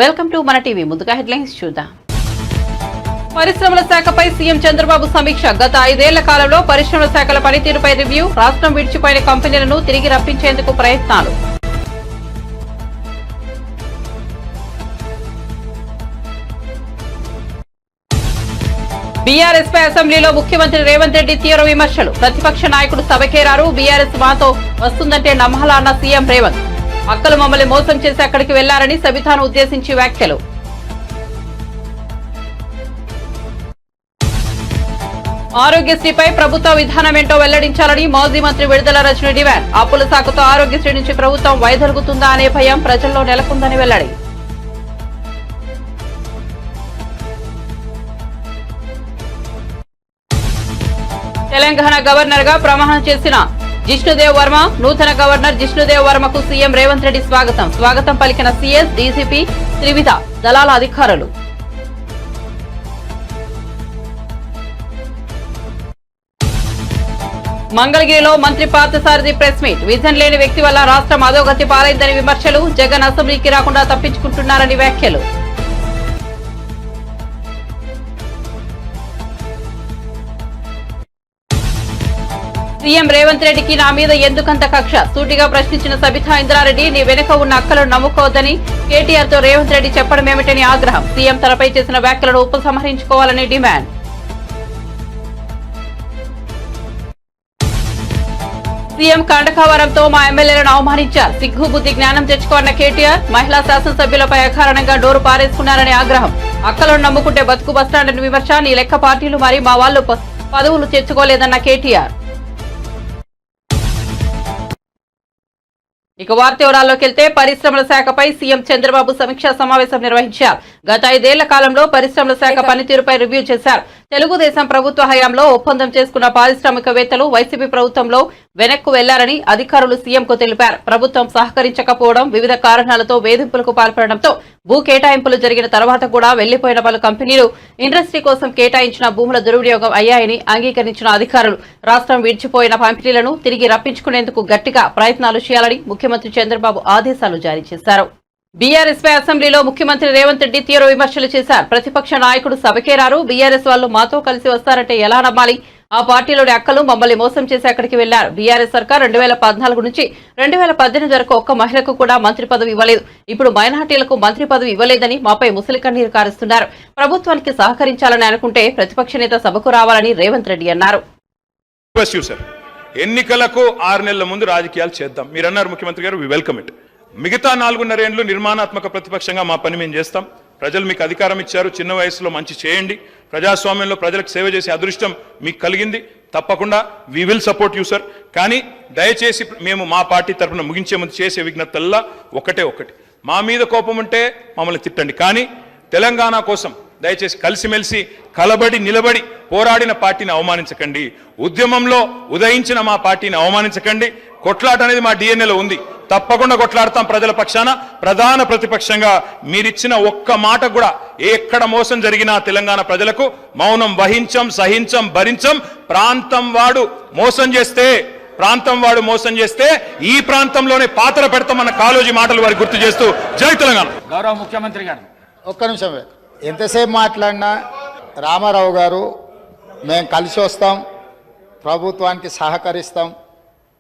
Welcome to మన TV. ముందుగా headlines చూద్దాం. పరిశ్రమల శాఖపై సీఎం చంద్రబాబు సమీక్ష. గత 5 ఏళ్ల కాలంలో పరిశ్రమల శాఖల పనితీరుపై రివ్యూ. రాష్ట్రం విడిచిపోయిన కంపెనీలను తిరిగి రప్పించేందుకు ప్రయత్నాలు. బీఆర్ఎస్ పై అసెంబ్లీలో ముఖ్యమంత్రి రేవంత్ రెడ్డి తీవ్ర విమర్శలు. ప్రతిపక్ష నాయకుడు సభకే రారు, బీఆర్ఎస్ మాతో వస్తుందంటే నమ్మాలా అన్న సీఎం రేవంత్. అక్కలు మమ్మల్ని మోసం చేసి అక్కడికి వెళ్లారని సబితాను ఉద్దేశించి వ్యాఖ్యలు. ఆరోగ్యశ్రీపై ప్రభుత్వ విధానమేంటో వెల్లడించాలని మాజీ మంత్రి విడుదల రజని డిమాండ్. అప్పుల శాఖతో ఆరోగ్యశ్రీ నుంచి ప్రభుత్వం వైదొలుగుతుందా అనే భయం ప్రజల్లో నెలకొందని వెల్లడి. తెలంగాణ గవర్నర్ గా ప్రమాణం చేసిన జిష్ణుదేవ్ వర్మ. నూతన గవర్నర్ జిష్ణుదేవ్ వర్మకు సీఎం రేవంత్ రెడ్డి స్వాగతం పలికిన సీఎస్, డీజీపీ, త్రివిధ దళాల అధికారులు. మంగళగిరిలో మంత్రి పార్థసారథి ప్రెస్ మీట్. విజన్ లేని వ్యక్తి వల్ల రాష్ట్రం అధోగతి పాలైందని విమర్శలు. జగన్ అసెంబ్లీకి రాకుండా తప్పించుకుంటున్నారని వ్యాఖ్యలు. సీఎం రేవంత్ రెడ్డికి నా మీద ఎందుకంత కక్ష? సూటిగా ప్రశ్నించిన సబితా ఇంద్రారెడ్డి, నీ వెనుక ఉన్న అక్కలను నమ్ముకోవద్దని కేటీఆర్ తో రేవంత్ రెడ్డి చెప్పడమేమిటని ఆగ్రహం. సీఎం తనపై చేసిన వ్యాఖ్యలను ఉపసంహరించుకోవాలని డిమాండ్. సీఎం కండకావరంతో మా ఎమ్మెల్యేలను అవమానించారు. సిగ్గు బుద్ధి జ్ఞానం తెచ్చుకోన్న కేటీఆర్. మహిళా శాసనసభ్యులపై అకారణంగా డోరు పారేసుకున్నారని ఆగ్రహం. అక్కలను నమ్ముకుంటే బతుకు బస్టాండ్ విమర్శ. నీ లెక్క పార్టీలు మరి మా వాళ్లు పదవులు తెచ్చుకోలేదన్న కేటీఆర్. ఇక వార్త వివరాల్లోకి వెళ్తే, పరిశ్రమల శాఖపై సీఎం చంద్రబాబు సమీక్షా సమావేశం నిర్వహించారు. గత 5 ఏళ్ల కాలంలో పరిశ్రమల శాఖ పనితీరుపై రివ్యూ చేశారు. తెలుగుదేశం ప్రభుత్వ హయాంలో ఒప్పందం చేసుకున్న పారిశ్రామికవేత్తలు వైసీపీ ప్రభుత్వంలో వెనక్కు వెళ్లారని అధికారులు సీఎంకు తెలిపారు. ప్రభుత్వం సహకరించకపోవడం, వివిధ కారణాలతో వేధింపులకు పాల్పడడంతో భూ కేటాయింపులు జరిగిన తర్వాత కూడా వెళ్లిపోయిన పలు కంపెనీలు ఇండస్ట్రీ కోసం కేటాయించిన భూముల దుర్వినియోగం అయ్యాయని అంగీకరించిన అధికారులు రాష్ట్రం విడిచిపోయిన కంపెనీలను తిరిగి రప్పించుకునేందుకు గట్టిగా ప్రయత్నాలు చేయాలని ముఖ్యమంత్రి చంద్రబాబు ఆదేశాలు జారీ చేశారు. బీఆర్ఎస్ పై అసెంబ్లీలో ముఖ్యమంత్రి రేవంత్ రెడ్డి తీవ్ర విమర్శలు చేశారు. ప్రతిపక్ష నాయకుడు సభకే రారు, బీఆర్ఎస్ వాళ్ళు మాతో కలిసి వస్తారంటే ఎలా నమ్మాలి? ఆ పార్టీలోని అక్కలు మమ్మల్ని మోసం చేసి అక్కడికి వెళ్లారు. బీఆర్ఎస్ సర్కార్ 2014 నుంచి 2018 వరకు ఒక్క మహిళకు కూడా మంత్రి పదవి ఇవ్వలేదు. ఇప్పుడు మైనార్టీలకు మంత్రి పదవి ఇవ్వలేదని మాపై ముసలి కన్నీరు కారుస్తున్నారు. ప్రభుత్వానికి సహకరించాలని అనుకుంటే ప్రతిపక్ష నేత సభకు రావాలని రేవంత్ రెడ్డి అన్నారు. ఎన్నికలకు 6 నెలల ముందు రాజకీయాలు చేద్దాం మీరన్నారు ముఖ్యమంత్రి గారు. We welcome it. మిగతా 4.5 ఏళ్లు నిర్మాణాత్మక ప్రతిపక్షంగా మా పని మేము చేస్తాం. ప్రజలు మీకు అధికారం ఇచ్చారు, చిన్న వయసులో మంచి చేయండి. ప్రజాస్వామ్యంలో ప్రజలకు సేవ చేసే అదృష్టం మీకు కలిగింది. తప్పకుండా we will support you sir. కానీ దయచేసి మేము మా పార్టీ తరఫున ముగించే ముందు చేసే విజ్ఞప్తల్లా ఒకటి, మా మీద కోపం ఉంటే మమ్మల్ని తిట్టండి, కానీ తెలంగాణ కోసం దయచేసి కలిసిమెలిసి కలబడి నిలబడి పోరాడిన పార్టీని అవమానించకండి. ఉద్యమంలో ఉదయించిన మా పార్టీని అవమానించకండి. కొట్లాట అనేది మా డిఎన్ఏలో ఉంది. తప్పకుండా కొట్లాడతాం ప్రజల పక్షాన. ప్రధాన ప్రతిపక్షంగా మీరిచ్చిన ఒక్క మాట కూడా ఎక్కడ మోసం జరిగినా తెలంగాణ ప్రజలకు మౌనం వహించం, సహించం, భరించం. ప్రాంతం వాడు మోసం చేస్తే ఈ ప్రాంతంలోనే పాత్ర పెడతామన్న కాలోజీ మాటలు వారికి గుర్తు చేస్తూ జై తెలంగాణ. గౌరవ ముఖ్యమంత్రి గారు ఒక్క నిమిషం. ఎంతసేపు మాట్లాడినా రామారావు గారు మేము కలిసి వస్తాం, ప్రభుత్వానికి సహకరిస్తాం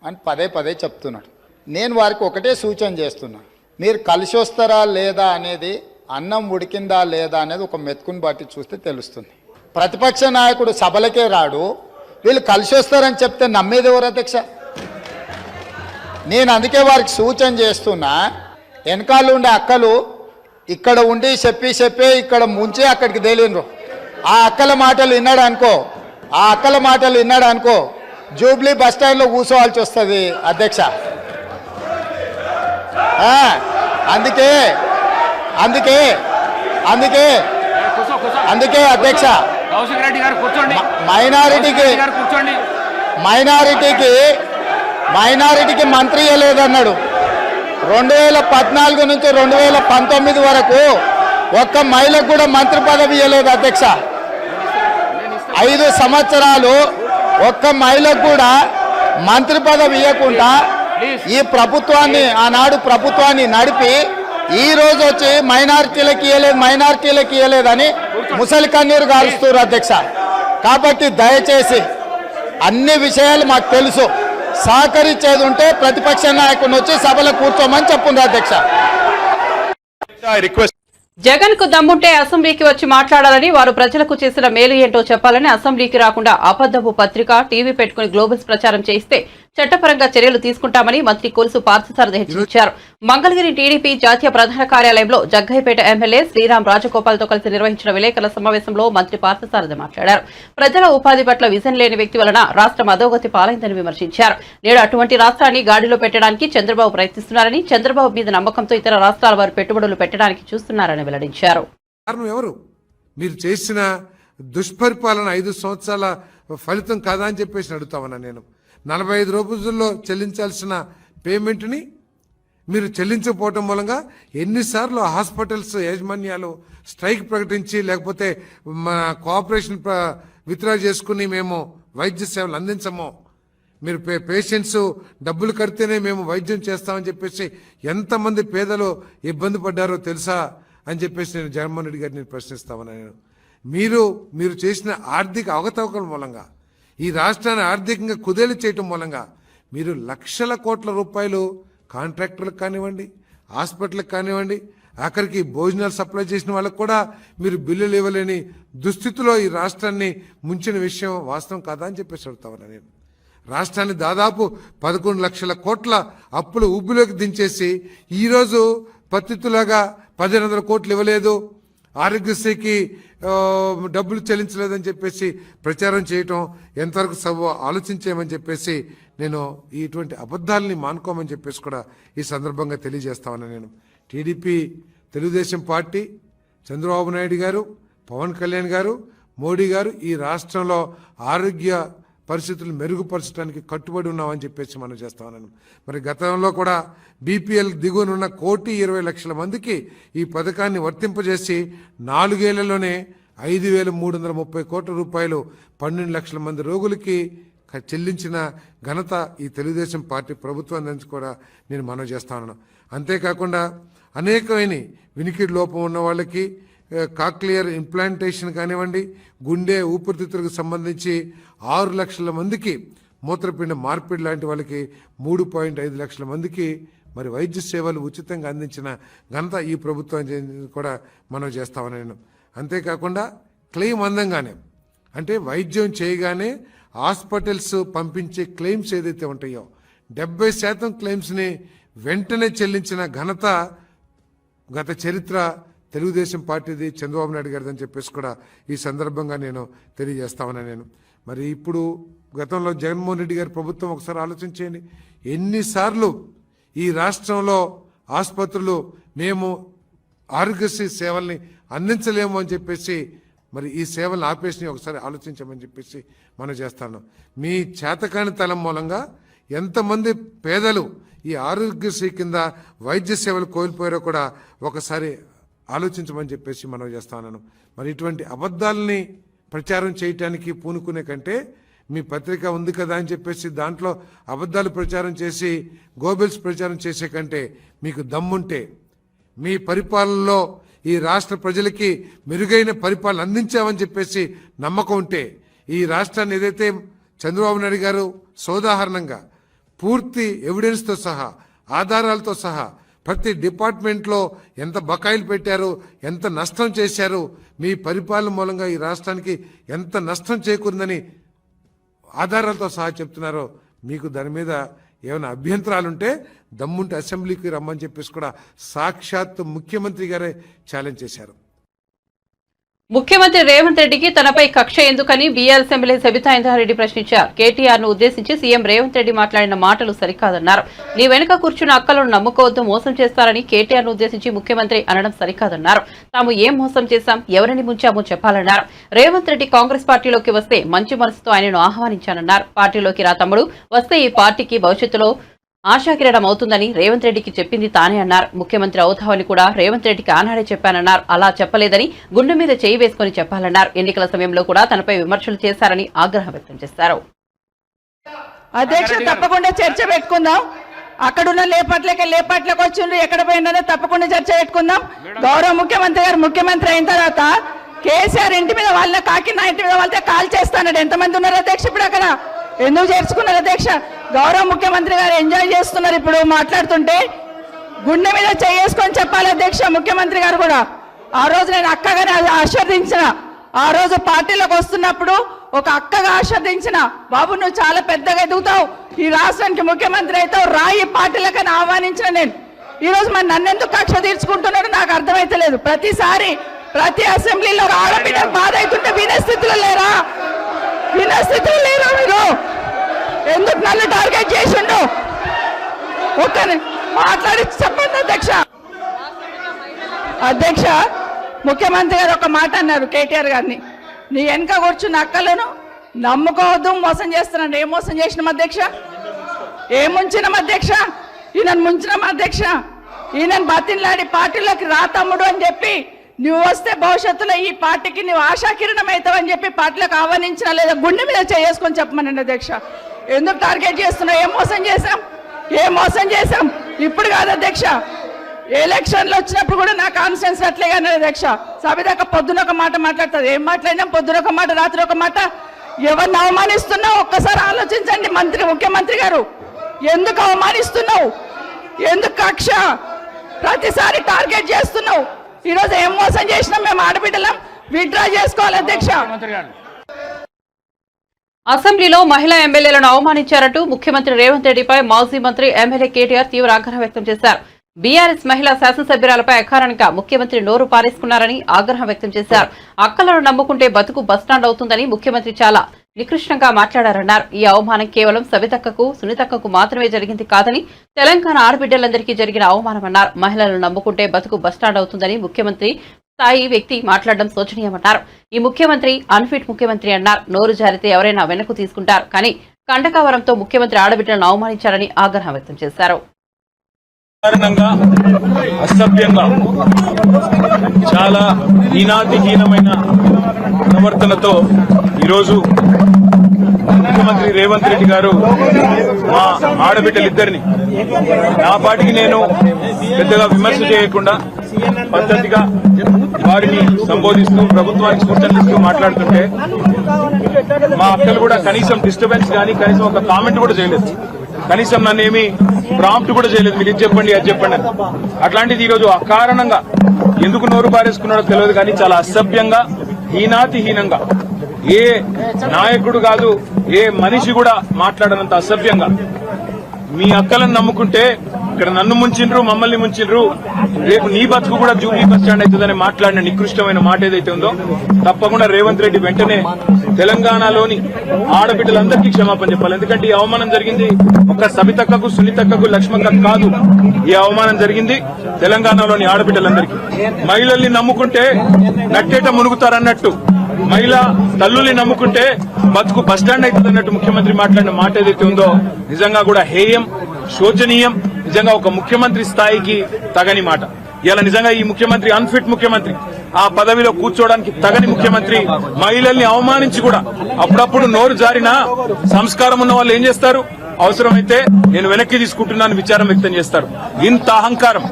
అని పదే చెప్తున్నాడు. నేను వారికి ఒకటే సూచన చేస్తున్నా, మీరు కలిసి వస్తారా లేదా అనేది, అన్నం ఉడికిందా లేదా అనేది ఒక మెతుకుని బట్టి చూస్తే తెలుస్తుంది. ప్రతిపక్ష నాయకుడు సభలకే రాడు, వీళ్ళు కలిసి వస్తారని చెప్తే నమ్మేది ఎవరు అధ్యక్ష? నేను అందుకే వారికి సూచన చేస్తున్నా, వెనకాల ఉండే అక్కలు ఇక్కడ ఉండి చెప్పే ఇక్కడ ముంచి అక్కడికి తేలినరు. ఆ అక్కల మాటలు విన్నాడు అనుకో జూబ్లీ బస్టాండ్లో కూర్చోవాల్సి వస్తుంది అధ్యక్ష. అందుకే అధ్యక్ష, మైనారిటీకి మంత్రి ఇవ్వలేదన్నాడు. 2014 నుంచి 2019 వరకు ఒక్క మహిళకు కూడా మంత్రి పదవి ఇవ్వలేదు అధ్యక్ష. 5 సంవత్సరాలు ఒక్క మహిళకు కూడా మంత్రి పదవి ఇవ్వకుండా ఈ ప్రభుత్వాన్ని, ఆనాడు ప్రభుత్వాన్ని నడిపి ఈ రోజు వచ్చి మైనారిటీలకు ఇవ్వలేదని ముసలి కన్నీరు గారుస్తారు అధ్యక్ష. కాబట్టి దయచేసి అన్ని విషయాలు మాకు తెలుసు, సహకరించేది ఉంటే ప్రతిపక్ష నాయకుడిని వచ్చి సభలో కూర్చోమని చెప్పుంది అధ్యక్ష. జగన్ కు దమ్ముంటే అసెంబ్లీకి వచ్చి మాట్లాడాలని, వారు ప్రజలకు చేసిన మేలు ఏంటో చెప్పాలని, అసెంబ్లీకి రాకుండా అబద్ధపు పత్రిక టీవీ పెట్టుకుని గ్లోబల్స్ ప్రచారం చేయిస్తే చట్టపరంగా చర్యలు తీసుకుంటామని మంత్రి కొలుసు పార్థసారథి హెచ్చరించారు. మంగళగిరి టీడీపీ జాతీయ ప్రధాన కార్యాలయంలో జగ్గయ్యపేట ఎమ్మెల్యే శ్రీరామ్ రాజగోపాల్తో కలిసి నిర్వహించిన విలేకరుల సమావేశంలో మంత్రి పార్థసారథి మాట్లాడారు. ప్రజల ఉపాధి పట్ల విజన్ లేని వ్యక్తి వలన రాష్ట్రం అధోగతి పాలైందని విమర్శించారు. నేడు అటువంటి రాష్ట్రాన్ని గాడిలో పెట్టడానికి చంద్రబాబు ప్రయత్నిస్తున్నారని, చంద్రబాబు మీద నమ్మకంతో ఇతర రాష్ట్రాల వారు పెట్టుబడులు పెట్టడానికి చూస్తున్నారని వెల్లడించారు. మీరు చేసిన దుష్పరిపాలన 5 సంవత్సరాల ఫలితం కాదా అని చెప్పేసి అడుగుతామన్నా. నేను 45 రోజుల్లో చెల్లించాల్సిన పేమెంట్ని మీరు చెల్లించకపోవటం మూలంగా ఎన్నిసార్లు హాస్పిటల్స్ యాజమాన్యాలు స్ట్రైక్ ప్రకటించి లేకపోతే మన కోఆపరేషన్ విత్డ్రా చేసుకుని మేము వైద్య సేవలు అందించము, మీరు పేషెంట్స్ డబ్బులు కడితేనే మేము వైద్యం చేస్తామని చెప్పేసి ఎంతమంది పేదలు ఇబ్బంది పడ్డారో తెలుసా అని చెప్పేసి నేను జగన్మోహన్ రెడ్డి గారిని ప్రశ్నిస్తామన్నా. నేను మీరు చేసిన ఆర్థిక అవకతవకల మూలంగా ఈ రాష్ట్రాన్ని ఆర్థికంగా కుదేలు చేయటం మూలంగా మీరు లక్షల కోట్ల రూపాయలు కాంట్రాక్టర్లకు కానివ్వండి, హాస్పిటల్కి కానివ్వండి, ఆఖరికి భోజనాలు సప్లై చేసిన వాళ్ళకు కూడా మీరు బిల్లులు ఇవ్వలేని దుస్థితిలో ఈ రాష్ట్రాన్ని ముంచిన విషయం వాస్తవం కాదా అని చెప్పేసి అడుగుతామన్నా. నేను రాష్ట్రాన్ని దాదాపు 11 లక్షల కోట్ల అప్పులు ఊబిలోకి దించేసి ఈరోజు పత్తితులాగా 1500 కోట్లు ఇవ్వలేదు, ఆరోగ్యశ్రీకి డబ్బులు చెల్లించలేదని చెప్పేసి ప్రచారం చేయటం ఎంతవరకు ఆలోచించేయమని చెప్పేసి నేను ఇటువంటి అబద్ధాలని మానుకోమని చెప్పేసి కూడా ఈ సందర్భంగా తెలియజేస్తామని. నేను టీడీపీ, తెలుగుదేశం పార్టీ, చంద్రబాబు నాయుడు గారు, పవన్ కళ్యాణ్ గారు, మోడీ గారు ఈ రాష్ట్రంలో ఆరోగ్య పరిస్థితులు మెరుగుపరచడానికి కట్టుబడి ఉన్నామని చెప్పేసి మనం చేస్తామన్నాను. మరి గతంలో కూడా బీపీఎల్ దిగువనున్న 1,20,00,000 మందికి ఈ పథకాన్ని వర్తింపజేసి 4 ఏళ్లలోనే 5,330 కోట్ల రూపాయలు 12 లక్షల మంది రోగులకి చెల్లించిన ఘనత ఈ తెలుగుదేశం పార్టీ ప్రభుత్వం నుంచి కూడా నేను మనవి చేస్తాను. అంతేకాకుండా అనేకమైన వినికిడి లోపం ఉన్న వాళ్ళకి కాక్లియర్ ఇంప్లాంటేషన్ కానివ్వండి, గుండె ఊపిరితిత్తులకు సంబంధించి 6 లక్షల మందికి, మూత్రపిండ మార్పిడి లాంటి వాళ్ళకి 3.5 లక్షల మందికి మరి వైద్య సేవలు ఉచితంగా అందించిన ఘనత ఈ ప్రభుత్వం కూడా మనం చేస్తామని. నేను అంతేకాకుండా క్లెయిమ్ అందంగానే, అంటే వైద్యం చేయగానే హాస్పిటల్స్ పంపించే క్లెయిమ్స్ ఏదైతే ఉంటాయో 70% క్లెయిమ్స్ని వెంటనే చెల్లించిన ఘనత గత చరిత్ర తెలుగుదేశం పార్టీది, చంద్రబాబు నాయుడు గారిది అని చెప్పేసి కూడా ఈ సందర్భంగా నేను తెలియజేస్తామన్నా. నేను మరి ఇప్పుడు గతంలో జగన్మోహన్ రెడ్డి గారి ప్రభుత్వం ఒకసారి ఆలోచించేయండి, ఎన్నిసార్లు ఈ రాష్ట్రంలో ఆసుపత్రులు మేము ఆరోగ్యశ్రీ సేవల్ని అందించలేము అని చెప్పేసి మరి ఈ సేవలను ఆపేసి ఒకసారి ఆలోచించమని చెప్పేసి మనం చేస్తాను. మీ చేతకాని తలం మూలంగా ఎంతమంది పేదలు ఈ ఆరోగ్యశ్రీ కింద వైద్య సేవలు కోల్పోయారో కూడా ఒకసారి ఆలోచించమని చెప్పేసి మనం చేస్తాను. మరి ఇటువంటి అబద్ధాలని ప్రచారం చేయటానికి పూనుకునే కంటే మీ పత్రిక ఉంది కదా అని చెప్పేసి దాంట్లో అబద్ధాలు ప్రచారం చేసి గోబెల్స్ ప్రచారం చేసే కంటే మీకు దమ్ముంటే, మీ పరిపాలనలో ఈ రాష్ట్ర ప్రజలకి మెరుగైన పరిపాలన అందించామని చెప్పేసి నమ్మకం ఉంటే, ఈ రాష్ట్రాన్ని ఏదైతే చంద్రబాబు నాయుడు గారు సోదాహరణంగా పూర్తి ఎవిడెన్స్తో సహా, ఆధారాలతో సహా ప్రతి డిపార్ట్మెంట్లో ఎంత బకాయిలు పెట్టారు, ఎంత నష్టం చేశారు, మీ పరిపాలన మూలంగా ఈ రాష్ట్రానికి ఎంత నష్టం చేకూరిందని ఆధారాలతో సహా చెప్తున్నారో, మీకు దాని మీద ఏమైనా అభ్యంతరాలుంటే దమ్ముంటే అసెంబ్లీకి రమ్మని చెప్పేసి కూడా సాక్షాత్ ముఖ్యమంత్రి గారే ఛాలెంజ్ చేశారు. ముఖ్యమంత్రి రేవంత్ రెడ్డికి తనపై కక్ష ఎందుకని బీఆర్ఎస్ ఎమ్మెల్యే సబితా ఇంద్రారెడ్డి ప్రశ్నించారు. కేటీఆర్ ను ఉద్దేశించి సీఎం రేవంత్ రెడ్డి మాట్లాడిన మాటలు సరికాదన్నారు. నీ వెనుక కూర్చున్న అక్కలను నమ్ముకోవద్దు, మోసం చేస్తారని కేటీఆర్ ను ఉద్దేశించి ముఖ్యమంత్రి అనడం సరికాదన్నారు. తాము ఏం మోసం చేశాం, ఎవరిని ముంచామో చెప్పాలన్నారు. రేవంత్ రెడ్డి కాంగ్రెస్ పార్టీలోకి వస్తే మంచి మనసుతో ఆయనను ఆహ్వానించానన్నారు. పార్టీలోకి రా తమ్ముడు, వస్తే ఈ పార్టీకి భవిష్యత్తులో ఆశాకిరణం అవుతుందని రేవంత్ రెడ్డికి చెప్పింది తానే అన్నారు. ముఖ్యమంత్రి అవుతావని కూడా రేవంత్ రెడ్డికి ఆనాడే చెప్పానన్నారు. అలా చెప్పలేదని గుండె మీద చేయి వేసుకుని చెప్పాలన్నారు. ఎన్నికల సమయంలో కూడా తనపై విమర్శలు చేశారని ఆగ్రహం వ్యక్తం చేశారు. అధ్యక్ష, తప్పకుండా చర్చ పెట్టుకుందాం. అక్కడున్న లేపట్లకి వచ్చిండ్రు, ఎక్కడ పోయిందో తప్పకుండా చర్చ పెట్టుకుందాం. గౌరవ ముఖ్యమంత్రి గారు ముఖ్యమంత్రి అయిన తర్వాత కేసీఆర్ ఇంటి మీద వాళ్ళ కాకి నా ఇంటి మీద వాళ్ళతో కాల్ చేస్తాడు. ఎంతమంది ఉన్నారు అధ్యక్ష ఇప్పుడు అక్కడ? ఎందుకు చేర్చుకున్నారు అధ్యక్ష? గౌరవ ముఖ్యమంత్రి గారు ఎంజాయ్ చేస్తున్నారు. ఇప్పుడు మాట్లాడుతుంటే గుండె మీద చేసుకొని చెప్పాలి అధ్యక్ష ముఖ్యమంత్రి గారు కూడా. ఆ రోజు నేను అక్కగానే ఆశీర్వదించిన, ఆ రోజు పార్టీలోకి వస్తున్నప్పుడు ఒక అక్కగా ఆశీర్వదించిన, బాబు నువ్వు చాలా పెద్దగా ఎదుగుతావు, ఈ రాష్ట్రానికి ముఖ్యమంత్రి అవుతావు, రాయి పార్టీలకని ఆహ్వానించిన నేను. ఈ రోజు మరి నన్నెందుకు కక్ష తీర్చుకుంటున్నాడు నాకు అర్థమైతలేదు. ప్రతిసారి ప్రతి అసెంబ్లీలో ఆడబిడ్డ బాధ అవుతుంటే వినే స్థితిలో లేరా? వినే స్థితిలో లేరా మీరు? ఎందుకు నన్ను టార్గెట్ చేసిండు? ఒక్క మాట్లాడి చెప్పండి అధ్యక్ష. అధ్యక్ష ముఖ్యమంత్రి గారు ఒక మాట అన్నారు కేటీఆర్ గారిని, నీ వెనక కూర్చున్న అక్కలను నమ్ముకోవద్దు, మోసం చేస్తున్నాడు. ఏం మోసం చేసినాం అధ్యక్ష? ఏం ముంచినాం అధ్యక్ష? ఈయనను ముంచినాం అధ్యక్ష. ఈయనను బతిన్లాడి పార్టీలోకి రా తమ్ముడు అని చెప్పి, నువ్వు వస్తే భవిష్యత్తులో ఈ పార్టీకి నువ్వు ఆశాకిరణం అవుతావు అని చెప్పి పార్టీలకు ఆహ్వానించిన లేదా గుండె మీద చేసుకొని చెప్పమనండి అధ్యక్ష. ఎందుకు టార్గెట్ చేస్తున్నావు? ఏం మోసం చేశాం? ఏం మోసం చేశాం? ఇప్పుడు కాదు అధ్యక్ష, ఎలక్షన్లు వచ్చినప్పుడు కూడా నా కాన్ఫిడెన్స్ అట్లే కానీ అధ్యక్ష. సభదాకా పొద్దున ఒక మాట మాట్లాడుతుంది. ఏం మాట్లాడినాం? పొద్దున ఒక మాట, రాత్రి ఒక మాట. ఎవరిని అవమానిస్తున్నావు ఒక్కసారి ఆలోచించండి ముఖ్యమంత్రి గారు. ఎందుకు అవమానిస్తున్నావు? ఎందుకు కక్ష? ప్రతిసారి టార్గెట్ చేస్తున్నావు. ఈరోజు ఏం మోసం చేసినాం? మేము ఆడబిడ్డలం విత్డ్రా చేసుకోవాలి అధ్యక్ష. అసెంబ్లీలో మహిళా ఎమ్మెల్యేలను అవమానించారంటూ ముఖ్యమంత్రి రేవంత్ రెడ్డిపై మాజీ మంత్రి ఎమ్మెల్యే కేటీఆర్ తీవ్ర ఆగ్రహం వ్యక్తం చేశారు. బీఆర్ఎస్ మహిళా శాసనసభ్యురాలపై అకారణంగా ముఖ్యమంత్రి నోరు పారేసుకున్నారని ఆగ్రహం వ్యక్తం చేశారు. అక్కలను నమ్ముకుంటే బతుకు బస్టాండ్ అవుతుందని ముఖ్యమంత్రి చాలా నికృష్టంగా మాట్లాడారన్నారు. ఈ అవమానం కేవలం సవితక్కకు, సునీతక్కకు మాత్రమే జరిగింది కాదని తెలంగాణ ఆడబిడ్డలందరికీ జరిగిన అవమానమన్నారు. మహిళలను నమ్ముకుంటే బతుకు బస్టాండ్ అవుతుందని ముఖ్యమంత్రి స్థాయి వ్యక్తి మాట్లాడడం శోచనీయమన్నారు. ఈ ముఖ్యమంత్రి అన్ఫిట్ ముఖ్యమంత్రి అన్నారు. నోరు జారితే ఎవరైనా వెనక్కు తీసుకుంటారు, కానీ కండకావరంతో ముఖ్యమంత్రి ఆడబిడ్డలను అవమానించారని ఆగ్రహం వ్యక్తం చేశారు. అసభ్యంగా చాలా హీనాతిహీనమైన ప్రవర్తనతో ఈరోజు ముఖ్యమంత్రి రేవంత్ రెడ్డి గారు మా ఆడబిడ్డలిద్దరిని, నా పాటికి నేను పెద్దగా విమర్శ చేయకుండా పద్ధతిగా వారిని సంబోధిస్తూ ప్రభుత్వానికి సూచనలిస్తూ మాట్లాడుతుంటే మా అక్కలు కూడా కనీసం డిస్టర్బెన్స్ కానీ కనీసం ఒక కామెంట్ కూడా చేయలేదు. కనీసం నన్ను ఏమి ప్రాంప్ట్ కూడా చేయలేదు. మీరు ఇది చెప్పండి అది చెప్పండి అని. అట్లాంటిది ఈరోజు అకారణంగా ఎందుకు నోరు పారేసుకున్నాడో తెలియదు, కానీ చాలా అసభ్యంగా హీనాతిహీనంగా ఏ నాయకుడు కాదు, ఏ మనిషి కూడా మాట్లాడనంత అసభ్యంగా మీ అక్కలను నమ్ముకుంటే ఇక్కడ నన్ను ముంచిండ్రు, మమ్మల్ని ముంచిండ్రు, రేపు నీ బతుకు కూడా జూబ్లీ బస్ స్టాండ్ అవుతుందని మాట్లాడిన నికృష్టమైన మాట ఏదైతే ఉందో తప్పకుండా రేవంత్ రెడ్డి వెంటనే తెలంగాణలోని ఆడబిడ్డలందరికీ క్షమాపణ చెప్పాలి. ఎందుకంటే ఈ అవమానం జరిగింది ఒక్క సబితక్కకు, సునీతక్కకు, లక్ష్మక్కకు కాదు. ఈ అవమానం జరిగింది తెలంగాణలోని ఆడబిడ్డలందరికీ. మహిళల్ని నమ్ముకుంటే నట్టేట మునుగుతారన్నట్టు, మహిళా తల్లుల్ని నమ్ముకుంటే బతుకు బస్టాండ్ అవుతుంది అన్నట్టు ముఖ్యమంత్రి మాట్లాడిన మాట ఏదైతే ఉందో నిజంగా కూడా హేయం, శోచనీయం. నిజంగా ఒక ముఖ్యమంత్రి స్థాయికి తగని మాట. ఇలా నిజంగా ఈ ముఖ్యమంత్రి అన్ఫిట్ ముఖ్యమంత్రి, ఆ పదవిలో కూర్చోవడానికి తగని ముఖ్యమంత్రి. మహిళల్ని అవమానించి కూడా అప్పుడప్పుడు నోరు జారినా సంస్కారం ఉన్న వాళ్ళు ఏం చేస్తారు? అవసరమైతే నేను వెనక్కి తీసుకుంటున్నాను విచారం వ్యక్తం చేస్తారు. ఇంత అహంకారం,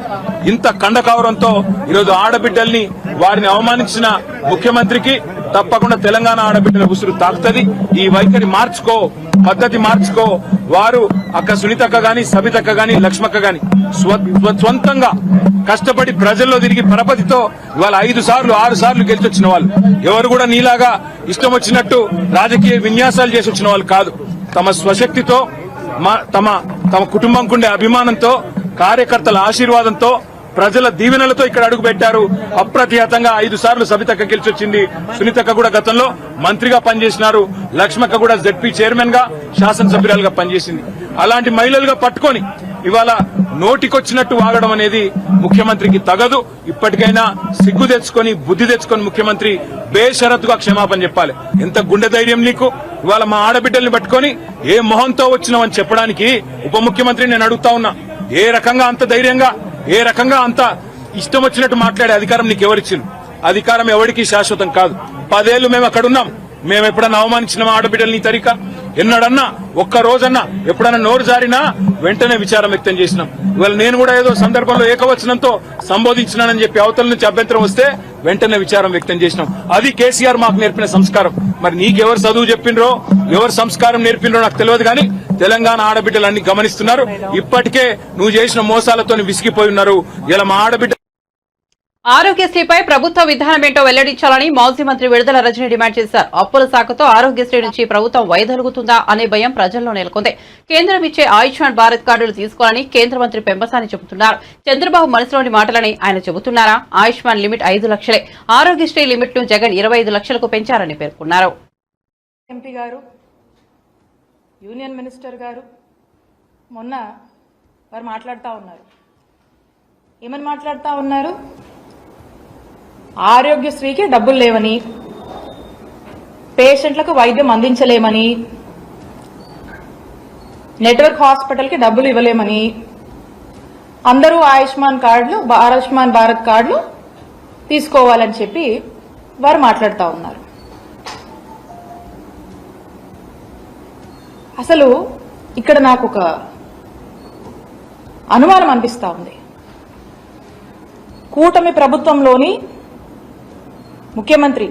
ఇంత కండకావరంతో ఈరోజు ఆడబిడ్డల్ని వారిని అవమానించిన ముఖ్యమంత్రికి తప్పకుండా తెలంగాణ ఆడబిడ్డల ఉసురు తాకుతుంది. ఈ వైఖరి మార్చుకో, పద్ధతి మార్చుకో. వారు అక్క సునీతక్క గాని, సబితక్క గాని, లక్ష్మక్క గాని స్వంతంగా కష్టపడి ప్రజల్లో తిరిగి పరపతితో ఇవాళ 5 సార్లు 6 సార్లు గెలిచొచ్చిన వాళ్ళు. ఎవరు కూడా నీలాగా ఇష్టం వచ్చినట్టు రాజకీయ విన్యాసాలు చేసి వచ్చిన వాళ్ళు కాదు. తమ స్వశక్తితో, తమ కుటుంబంకుండే అభిమానంతో, కార్యకర్తల ఆశీర్వాదంతో, ప్రజల దీవెనలతో ఇక్కడ అడుగు పెట్టారు. అప్రతిహతంగా 5 సార్లు సబితక్క గెలిచొచ్చింది. సునీతక్క కూడా గతంలో మంత్రిగా పనిచేసినారు. లక్ష్మక్క కూడా జెడ్పీ చైర్మన్ గా, శాసనసభ్యురాలుగా పనిచేసింది. అలాంటి మహిళలుగా పట్టుకొని ఇవాళ నోటికొచ్చినట్టు వాగడం అనేది ముఖ్యమంత్రికి తగదు. ఇప్పటికైనా సిగ్గు తెచ్చుకొని, బుద్ధి తెచ్చుకొని ముఖ్యమంత్రి బేషరతుగా క్షమాపణ చెప్పాలి. ఎంత గుండె ధైర్యం నీకు? ఇవాళ మా ఆడబిడ్డల్ని పట్టుకొని ఏ మొహంతో వచ్చినావని చెప్పడానికి ఉప ముఖ్యమంత్రి నేను అడుగుతా ఉన్నా. ఏ రకంగా అంత ధైర్యంగా, ఏ రకంగా అంత ఇష్టం వచ్చినట్టు మాట్లాడే అధికారం నీకు ఎవరిచ్చింది? అధికారం ఎవరికి శాశ్వతం కాదు. 10 ఏళ్లు మేము అక్కడున్నాం. మేము ఎప్పుడన్నా అవమానించిన ఆడబిడ్డలు నీ తరిక ఎన్నడన్నా ఒక్క రోజన్నా ఎప్పుడన్నా నోరు జారినా వెంటనే విచారం వ్యక్తం చేసినాం. ఇవాళ నేను కూడా ఏదో సందర్భంలో ఏకవచనంతో సంబోధించినానని చెప్పి అవతల నుంచి అభ్యంతరం వస్తే వెంటనే విచారం వ్యక్తం చేసినాం. అది కేసీఆర్ మాకు నేర్పిన సంస్కారం. మరి నీకెవరు చదువు చెప్పిండ్రో ఎవరు సంస్కారం నేర్పిండ్రో నాకు తెలియదు, కానీ తెలంగాణ ఆడబిడ్డలు అన్ని గమనిస్తున్నారు. ఇప్పటికే నువ్వు చేసిన మోసాలతో విసిగిపోయి ఉన్నారు. ఇలా మా ఆడబిడ్డ ఆరోగ్యశ్రీపై ప్రభుత్వ విధానం ఏంటో వెల్లడించాలని మాజీ మంత్రి విడుదల రజని డిమాండ్ చేశారు. అప్పుల శాఖతో ఆరోగ్యశ్రీ నుంచి ప్రభుత్వం వైదొలుగుతుందా అనే భయం ప్రజల్లో నెలకొంది. కేంద్రం ఇచ్చే ఆయుష్మాన్ భారత్ కార్డులు తీసుకోవాలని కేంద్ర మంత్రి పెంబసాని చెబుతున్నారు. చంద్రబాబు మనసులోని మాటలని ఆయన చెబుతున్నారా? ఆయుష్మాన్ లిమిట్ 5 లక్షలే. ఆరోగ్యశ్రీ లిమిట్ ను జగన్ 25 లక్షలకు పెంచారని పేర్కొన్నారు. ఎంపీ గారు, యూనియన్ మినిస్టర్ గారు మొన్న వారు మాట్లాడుతూ ఉన్నారు. ఏమని మాట్లాడుతూ ఉన్నారు? ఆరోగ్యశ్రీకి డబ్బులు లేవని, పేషెంట్లకు వైద్యం అందించలేమని, నెట్వర్క్ హాస్పిటల్కి డబ్బులు ఇవ్వలేమని, అందరూ ఆయుష్మాన్ భారత్ కార్డులు తీసుకోవాలని చెప్పి వారు మాట్లాడుతూ ఉన్నారు. అసలు ఇక్కడ నాకు ఒక అనుమానం అనిపిస్తా ఉంది. కూటమి ప్రభుత్వంలోని ముఖ్యమంత్రి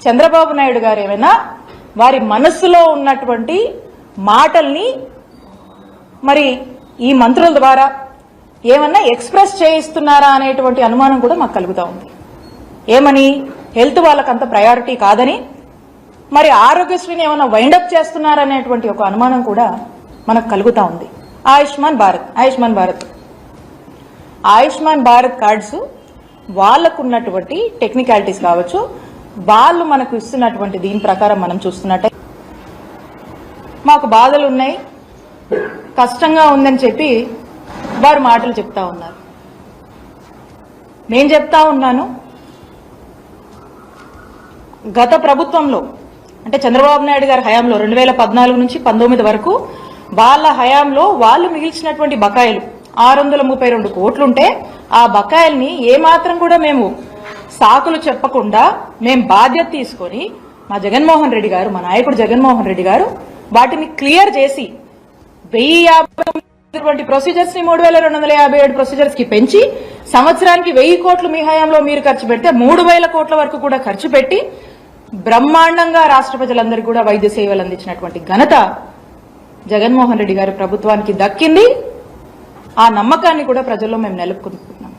చంద్రబాబు నాయుడు గారు ఏమైనా వారి మనస్సులో ఉన్నటువంటి మాటల్ని మరి ఈ మంత్రుల ద్వారా ఏమన్నా ఎక్స్ప్రెస్ చేయిస్తున్నారా అనేటువంటి అనుమానం కూడా మాకు కలుగుతా ఉంది. ఏమని? హెల్త్ వాళ్ళకంత ప్రయారిటీ కాదని, మరి ఆరోగ్యశ్రీని ఏమైనా వైండప్ చేస్తున్నారనేటువంటి ఒక అనుమానం కూడా మనకు కలుగుతా ఉంది. ఆయుష్మాన్ భారత్ కార్డ్స్ వాళ్ళకున్నటువంటి టెక్నికాలిటీస్ కావచ్చు, వాళ్ళు మనకు ఇస్తున్నటువంటి దీని ప్రకారం మనం చూస్తున్నట్టే మాకు బాధలు ఉన్నాయి, కష్టంగా ఉందని చెప్పి వారు మాటలు చెప్తా ఉన్నారు. నేను చెప్తా ఉన్నాను, గత ప్రభుత్వంలో అంటే చంద్రబాబు నాయుడు గారి హయాంలో 2014 నుంచి 19 వరకు వాళ్ళ హయాంలో వాళ్ళు మిగిల్చినటువంటి బకాయిలు 632 కోట్లుంటే ఆ బకాయిల్ని ఏమాత్రం కూడా మేము సాకులు చెప్పకుండా మేము బాధ్యత తీసుకొని మా జగన్మోహన్ రెడ్డి గారు, మా నాయకుడు జగన్మోహన్ రెడ్డి గారు వాటిని క్లియర్ చేసి 1050 ప్రొసీజర్స్ ని 3257 ప్రొసీజర్స్ కి పెంచి సంవత్సరానికి 1000 కోట్లు మీ హయాంలో మీరు ఖర్చు పెడితే 3000 కోట్ల వరకు కూడా ఖర్చు పెట్టి బ్రహ్మాండంగా రాష్ట్ర ప్రజలందరికీ కూడా వైద్య సేవలు అందించినటువంటి ఘనత జగన్మోహన్ రెడ్డి గారి ప్రభుత్వానికి దక్కింది. ఆ నమ్మకాన్ని కూడా ప్రజల్లో మేము నెలకొల్పుతున్నాం.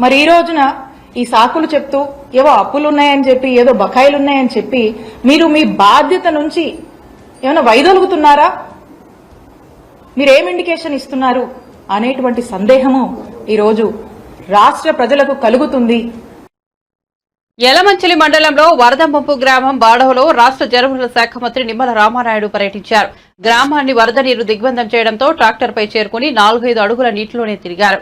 మరి ఈ రోజున ఈ సాకులు చెప్తూ ఏవో అప్పులున్నాయని చెప్పి, ఏదో బకాయిలున్నాయని చెప్పి మీరు మీ బాధ్యత నుంచి ఏమైనా వైదొలుగుతున్నారా? మీరేం ఇండికేషన్ ఇస్తున్నారు అనేటువంటి సందేహము ఈరోజు రాష్ట్ర ప్రజలకు కలుగుతుంది. యలమంచిలి మండలంలో వరదముప్పు గ్రామం బాడవలో రాష్ట్ర జలవనరుల శాఖ మంత్రి నిమ్మల రామానాయుడు పర్యటించారు. గ్రామాన్ని వరద నీరు దిగ్బంధం చేయడంతో ట్రాక్టర్పై చేరుకుని 4-5 అడుగుల నీటిలోనే తిరిగారు.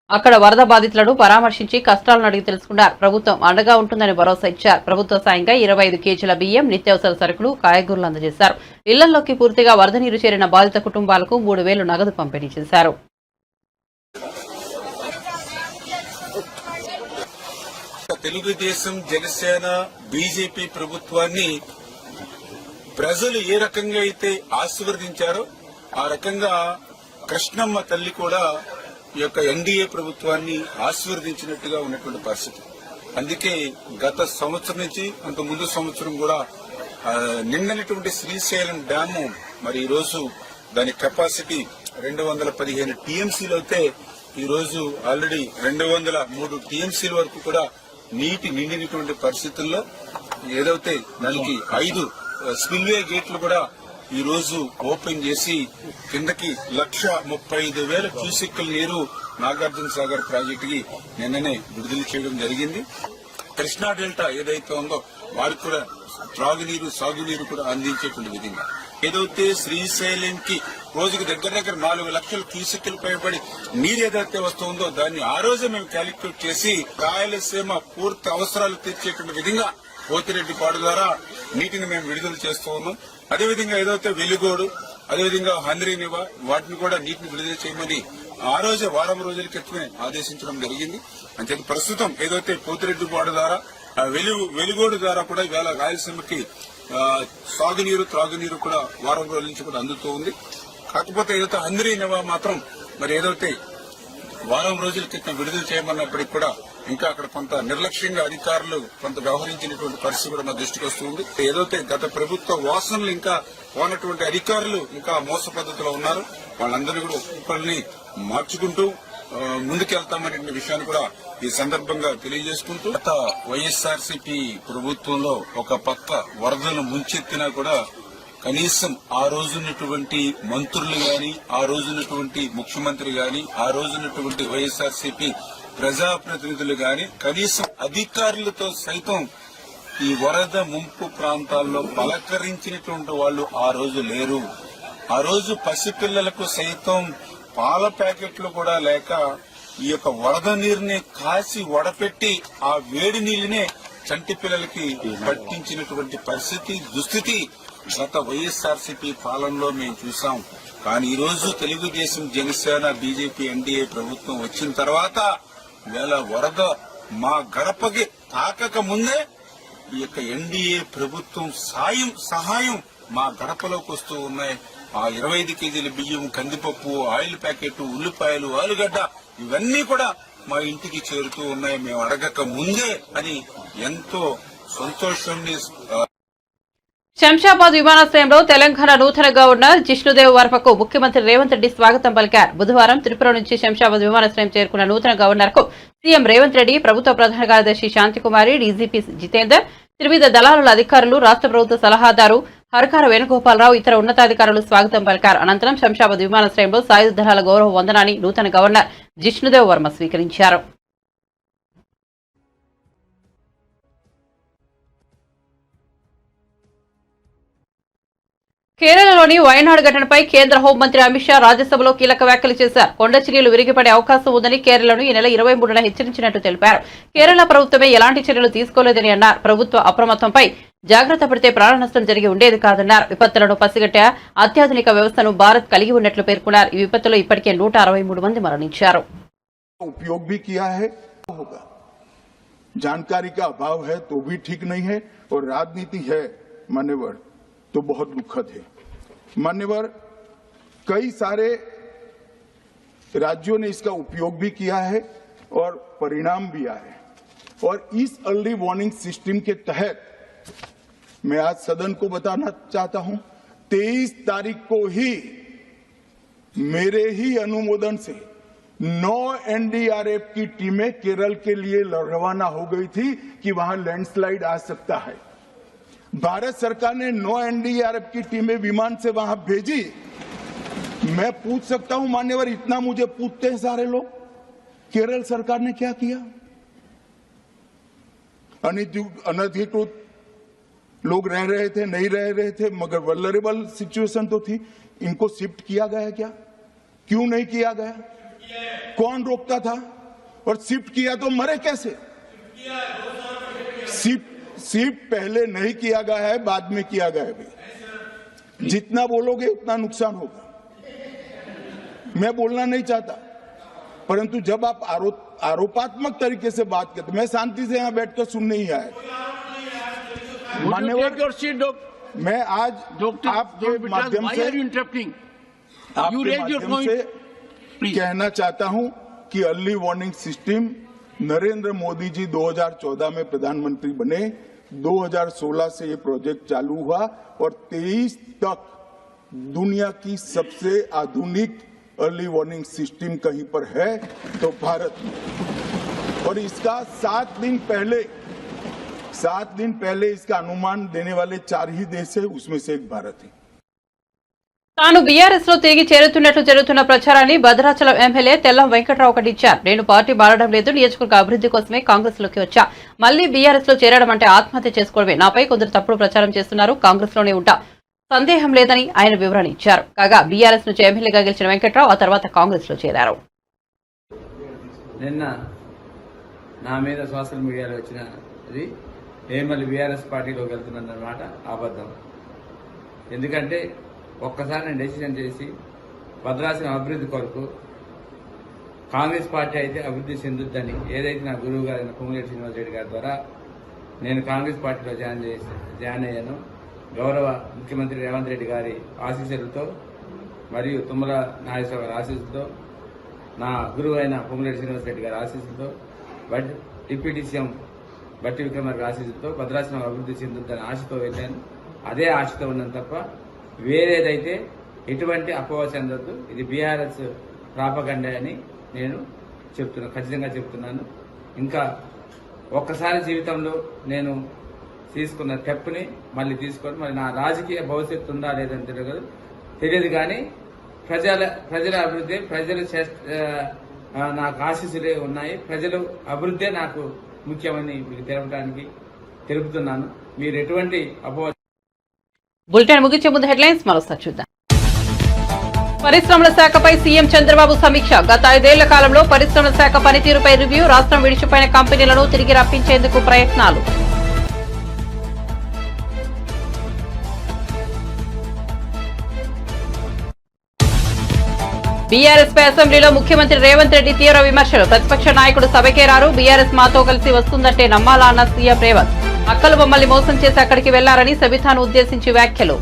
అక్కడ వరద బాధితులను పరామర్శించి కష్టాలను అడిగి తెలుసుకున్నారు. ప్రభుత్వం అండగా ఉంటుందని భరోసా ఇచ్చారు. ప్రభుత్వ సాయంగా 25 కేజీల బియ్యం, నిత్యావసర సరుకులు, కాయగూరలు అందజేశారు. ఇళ్లలోకి పూర్తిగా వరద నీరు చేరిన బాధిత కుటుంబాలకు 3,000 నగదు పంపిణీ చేశారు. తెలుగుదేశం, జనసేన, బీజేపీ ప్రభుత్వాన్ని ప్రజలు ఏ రకంగా అయితే ఆశీర్వదించారో ఆ రకంగా కృష్ణమ్మ తల్లి కూడా ఈ యొక్క ఎన్డీఏ ప్రభుత్వాన్ని ఆశీర్వదించినట్టుగా ఉన్నటువంటి పరిస్థితి. అందుకే గత సంవత్సరం నుంచి అంత ముందు సంవత్సరం కూడా నిండినటువంటి శ్రీశైలం డ్యాము మరి ఈ రోజు దాని కెపాసిటీ 215 టీఎంసీలు అయితే ఈ రోజు ఆల్రెడీ 203 టీఎంసీల వరకు కూడా నీటి నిండినటువంటి పరిస్థితుల్లో ఏదైతే దానికి 5 స్పిల్వే గేట్లు కూడా ఈ రోజు ఓపెన్ చేసి కిందకి 1,35,000 క్యూసెక్కుల నీరు నాగార్జున సాగర్ ప్రాజెక్టుకి నిన్ననే విడుదల చేయడం జరిగింది. కృష్ణా డెల్టా ఏదైతే ఉందో వారికి కూడా త్రాగునీరు, సాగునీరు కూడా అందించేటువంటి విధంగా ఏదైతే శ్రీశైలంకి రోజుకి దగ్గర 4 లక్షల క్యూసెక్కులు పైబడి నీరు ఏదైతే వస్తుందో దాన్ని ఆ రోజే మేము క్యాలిక్యులేట్ చేసి రాయలసీమ పూర్తి అవసరాలు తీర్చేటువంటి విధంగా పోతిరెడ్డిపాడు ద్వారా నీటిని మేము విడుదల చేస్తూ ఉన్నాం. అదేవిధంగా ఏదైతే వెలుగోడు, అదేవిధంగా హంద్రీనివా వాటిని కూడా నీటిని విడుదల చేయమని ఆ రోజే వారం రోజుల క్రితమే ఆదేశించడం జరిగింది. అంతే ప్రస్తుతం ఏదైతే పోతిరెడ్డి గోడ ద్వారా వెలుగోడు ద్వారా కూడా ఇవాళ రాయలసీమకి సాగునీరు త్రాగునీరు కూడా వారం రోజుల నుంచి కూడా అందుతూ ఉంది. కాకపోతే ఏదైతే హంద్రీ నవా మాత్రం మరి ఏదైతే వారం రోజుల క్రితం విడుదల చేయమన్నప్పటికీ కూడా ఇంకా అక్కడ కొంత నిర్లక్ష్యంగా అధికారులు కొంత వ్యవహరించినటువంటి పరిస్థితి కూడా మా దృష్టికి వస్తుంది. ఏదైతే గత ప్రభుత్వ వాసనలు ఇంకా పోనటువంటి అధికారులు ఇంకా మోస పద్ధతిలో ఉన్నారు, వాళ్ళందరూ కూడా ఒక్కొక్కరిని మార్చుకుంటూ ముందుకెళ్తామనే విషయాన్ని కూడా ఈ సందర్భంగా తెలియజేసుకుంటూ గత వైఎస్ఆర్సీపీ ప్రభుత్వంలో ఒక పక్క వరదలు ముంచెత్తినా కూడా కనీసం ఆ రోజున్నటువంటి మంత్రులు గాని, ఆ రోజున్నటువంటి ముఖ్యమంత్రి గాని, ఆ రోజున్నటువంటి వైఎస్ఆర్సీపీ ప్రజాప్రతినిధులు గాని కనీసం అధికారులతో సైతం ఈ వరద ముంపు ప్రాంతాల్లో పలకరించినటువంటి వాళ్ళు ఆ రోజు లేరు. ఆ రోజు పసిపిల్లలకు సైతం పాల ప్యాకెట్లు కూడా లేక ఈ యొక్క వరద నీరుని కాసి వడపెట్టి ఆ వేడి నీళ్ళనే చంటి పిల్లలకి పట్టించినటువంటి పరిస్థితి దుస్థితి గత వైఎస్ఆర్సీపీ పాలనలో మేము చూసాం. కానీ ఈ రోజు తెలుగుదేశం జనసేన బీజేపీ ఎన్డీఏ ప్రభుత్వం వచ్చిన తర్వాత వేళ వరద మా గడపకి తాకక ముందే ఈ యొక్క ఎన్డీఏ ప్రభుత్వం సహాయం మా గడపలోకి వస్తూ ఉన్నాయి. ఆ 25 కేజీల బియ్యం, కందిపప్పు, ఆయిల్ ప్యాకెట్, ఉల్లిపాయలు, ఆలుగడ్డ ఇవన్నీ కూడా మా ఇంటికి చేరుతూ ఉన్నాయి మేము అడగక ముందే అని ఎంతో సంతోషాన్ని. శంషాబాద్ విమానాశ్రయంలో తెలంగాణ నూతన గవర్నర్ జిష్ణుదేవ్ వర్మకు ముఖ్యమంత్రి రేవంత్ రెడ్డి స్వాగతం పలికారు. బుధవారం త్రిపుర నుంచి శంషాబాద్ విమానాశ్రయం చేరుకున్న నూతన గవర్నర్ కు సీఎం రేవంత్ రెడ్డి, ప్రభుత్వ ప్రధాన కార్యదర్శి శాంతికుమారి, డీజీపీ జితేందర్, త్రివిధ దళాల అధికారులు, రాష్ట్ర ప్రభుత్వ సలహాదారు హర్కార వేణుగోపాలరావు, ఇతర ఉన్నతాధికారులు స్వాగతం పలికారు. అనంతరం శంషాబాద్ విమానాశ్రయంలో సాయుధ దళాల గౌరవ వందనాన్ని నూతన గవర్నర్ జిష్ణుదేవ్ వర్మ స్వీకరించారు. కేరళలోని వయనాడు ఘటనపై కేంద్ర హోంమంత్రి అమిత్ షా రాజ్యసభలో కీలక వ్యాఖ్యలు చేశారు. కొండ చర్యలు విరిగిపడే అవకాశం ఉందని కేరళను ఈ నెల 23న హెచ్చరించినట్టు తెలిపారు. కేరళ ప్రభుత్వమే ఎలాంటి చర్యలు తీసుకోలేదని అన్నారు. ప్రభుత్వ అప్రమత్తంపై జాగ్రత్త పడితే ప్రాణ నష్టం జరిగి ఉండేది కాదన్నారు. విపత్తులను పసిగట్టే అత్యాధునిక వ్యవస్థను భారత్ కలిగి ఉన్నట్లు పేర్కొన్నారు. ఈ విపత్తులో ఇప్పటికే 163 మంది మరణించారు. उपयोग भी किया है होगा जानकारी का अभाव है तो भी ठीक नहीं है और राजनीति है मान्यवर तो बहुत दुखद है। मान्यवर कई सारे राज्यों ने इसका उपयोग भी किया है और परिणाम भी आए और इस अर्ली वार्निंग सिस्टम के तहत मैं आज सदन को बताना चाहता हूं 23 तारीख को ही मेरे ही अनुमोदन से 9 एनडीआरएफ की टीमें केरल के लिए रवाना हो गई थी कि वहां लैंडस्लाइड आ सकता है। भारत सरकार ने 9 एनडीआरएफ की टीमें विमान से वहां भेजी। मैं पूछ सकता हूं मान्यवर, इतना मुझे पूछते हैं सारे लोग, केरल सरकार ने क्या किया? अनधिकृत लोग रह रहे थे, नहीं रह रहे थे, मगर वल्नरेबल सिचुएशन तो थी। इनको शिफ्ट किया गया क्या? क्यों नहीं किया गया? कौन रोकता था? और शिफ्ट किया तो मरे कैसे? शिफ्ट पहले नहीं किया गया है, बाद में किया गया है। जितना बोलोगे उतना नुकसान होगा। मैं बोलना नहीं चाहता, परंतु जब आप आरोपात्मक तरीके से बात करते, मैं शांति से यहां बैठकर सुनने ही आया। मान्यवर, मैं आज आपके माध्यम से कहना चाहता हूं कि early warning system Narendra Modi ji 2014 में प्रधानमंत्री बने, 2016 से ये प्रोजेक्ट चालू हुआ और 23 तक दुनिया की सबसे आधुनिक अर्ली वार्निंग सिस्टम कहीं पर है तो भारत में। और इसका 7 दिन पहले इसका अनुमान देने वाले 4 ही देश है, उसमें से एक भारत है। తాను బీఆర్ఎస్ లో తిరిగి చేరుతున్నట్లు జరుగుతున్న ప్రచారాన్ని భద్రాచలం ఎమ్మెల్యే తెల్లం వెంకట్రావు ఖండించారు. నేను పార్టీ మారడం లేదు, నియోజకవర్గ అభివృద్ధి కోసమే కాంగ్రెస్ లోకి వచ్చా. మళ్లీ బీఆర్ఎస్ లో చేరడం అంటే ఆత్మహత్య చేసుకోవడమే. నాపై కొందరు తప్పుడు ప్రచారం చేస్తున్నారు, కాంగ్రెస్ లోనే ఉంటా, సందేహం లేదని ఆయన వివరణ ఇచ్చారు. కాగా బీఆర్ఎస్ నుంచి ఎమ్మెల్యేగా గెలిచిన వెంకట్రావు ఆ తర్వాత కాంగ్రెస్ లో చేరారు. నిన్న నా మీద సోషల్ మీడియాలో వచ్చినది నేను మళ్ళీ బీఆర్ఎస్ పార్టీలోకి వెళ్తున్నానన్నమాట అబద్ధం. ఎందుకంటే ఒక్కసారి నేను డెసిషన్ చేసి భద్రాచలం అభివృద్ధి కొరకు కాంగ్రెస్ పార్టీ అయితే అభివృద్ధి చెందుద్దని ఏదైతే నా గురువు గారైన పొంగులేటి శ్రీనివాసరెడ్డి గారి ద్వారా నేను కాంగ్రెస్ పార్టీలో జాయిన్ అయ్యాను. గౌరవ ముఖ్యమంత్రి రేవంత్ రెడ్డి గారి ఆశీస్సులతో మరియు తుమ్మల నాగేశ్వర గారి ఆశీస్సులతో, నా గురువు అయిన పొంగులేటి శ్రీనివాసరెడ్డి గారి ఆశీస్సులతో, డిప్యూటీ సీఎం బట్టి విక్రమార్క ఆశీస్సులతో భద్రాచలం అభివృద్ధి చెందుతుందని ఆశతో వెళ్ళాను. అదే ఆశతో ఉన్నాను తప్ప వేరేదైతే ఎటువంటి అపోహ చెందొద్దు. ఇది బీఆర్ఎస్ ప్రాపగండా అని నేను ఖచ్చితంగా చెప్తున్నాను. ఇంకా ఒక్కసారి జీవితంలో నేను తీసుకున్న స్టెప్ని మళ్ళీ తీసుకొని మరి నా రాజకీయ భవిష్యత్తు ఉందా లేదని తెలియదు కానీ ప్రజల అభివృద్ధి, నాకు ఆశీస్సులే ఉన్నాయి. ప్రజలు అభివృద్ధే నాకు ముఖ్యమని మీకు తెలుపుతున్నాను. మీరు ఎటువంటి అపోహ. బులెటిన్ ముగించే ముందు హెడ్లైన్స్ మరోసారి చూద్దాం. పరిశ్రమల శాఖపై సీఎం చంద్రబాబు సమీక్ష. గత 5 ఏళ్ల కాలంలో పరిశ్రమల శాఖ పనితీరుపై రివ్యూ. రాష్ట్రం విడిచిపోయిన కంపెనీలను తిరిగి రప్పించేందుకు ప్రయత్నాలు. బీఆర్ఎస్ పై అసెంబ్లీలో ముఖ్యమంత్రి రేవంత్ రెడ్డి తీవ్ర విమర్శలు. ప్రతిపక్ష నాయకుడు సభకే రారు, బీఆర్ఎస్ మాతో కలిసి వస్తుందంటే నమ్మాలా అన్న సీఎం రేవంత్. అక్కలు మమ్మల్ని మోసం చేసి అక్కడికి వెళ్లారని సబితాను ఉద్దేశించి వ్యాఖ్యలు.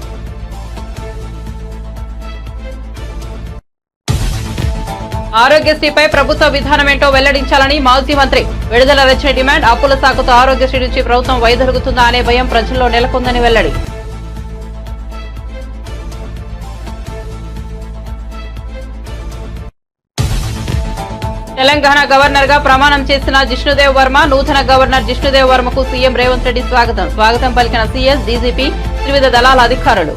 ఆరోగ్యశ్రీపై ప్రభుత్వ విధానం ఏంటో వెల్లడించాలని మాజీ మంత్రి విడుదల రచన డిమాండ్. అప్పుల సాకుతో ఆరోగ్యశ్రీ నుంచి ప్రభుత్వం వైదొలుగుతుందా అనే భయం ప్రజల్లో నెలకొందని వెల్లడి. తెలంగాణ గవర్నర్ గా ప్రమాణం చేసిన జిష్ణుదేవ్ వర్మ. నూతన గవర్నర్ జిష్ణుదేవ్ వర్మకు సీఎం రేవంత్ రెడ్డి స్వాగతం పలికిన సీఎస్, డీజీపీ, త్రివిధ దళాల అధికారులు.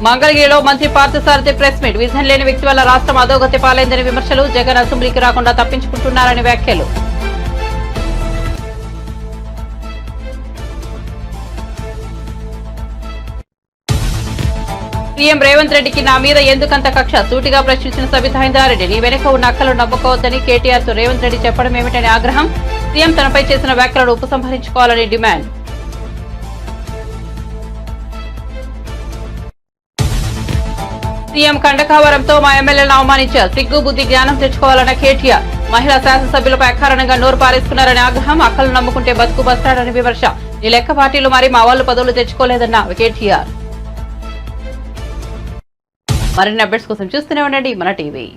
మంగళగిరిలో మంత్రి పార్థసారథి ప్రెస్ మీట్. విజన్ లేని వ్యక్తి వల్ల రాష్ట్రం అధోగతి పాలైందని విమర్శలు. జగన్ అసెంబ్లీకి రాకుండా తప్పించుకుంటున్నారని వ్యాఖ్యలు. సీఎం రేవంత్ రెడ్డికి నా మీద ఎందుకంత కక్ష? సూటిగా ప్రశ్నించిన సబితా ఇంద్రారెడ్డి. నీ వెనుక ఉన్న అక్కలు నమ్ముకోవద్దని కేటీఆర్ తో రేవంత్ రెడ్డి చెప్పడం ఏమిటని ఆగ్రహం. సీఎం తనపై చేసిన వ్యాఖ్యలను ఉపసంహరించుకోవాలని డిమాండ్. సీఎం కండకావరంతో మా ఎమ్మెల్యేలను అవమానించారు. సిగ్గు బుద్ధి జ్ఞానం తెచ్చుకోవాలన్న కేటీఆర్. మహిళా శాసనసభ్యులపై అకారణంగా నోరు పారేసుకున్నారని ఆగ్రహం. అక్కలు నమ్ముకుంటే బతుకు బస్తాడని విమర్శ. ఈ లెక్క పార్టీలు మరి మా వాళ్ళు పదవులు తెచ్చుకోలేదన్న కేటీఆర్. మరిన్ని అప్డేట్స్ కోసం చూస్తూనే ఉండండి మన టీవీ.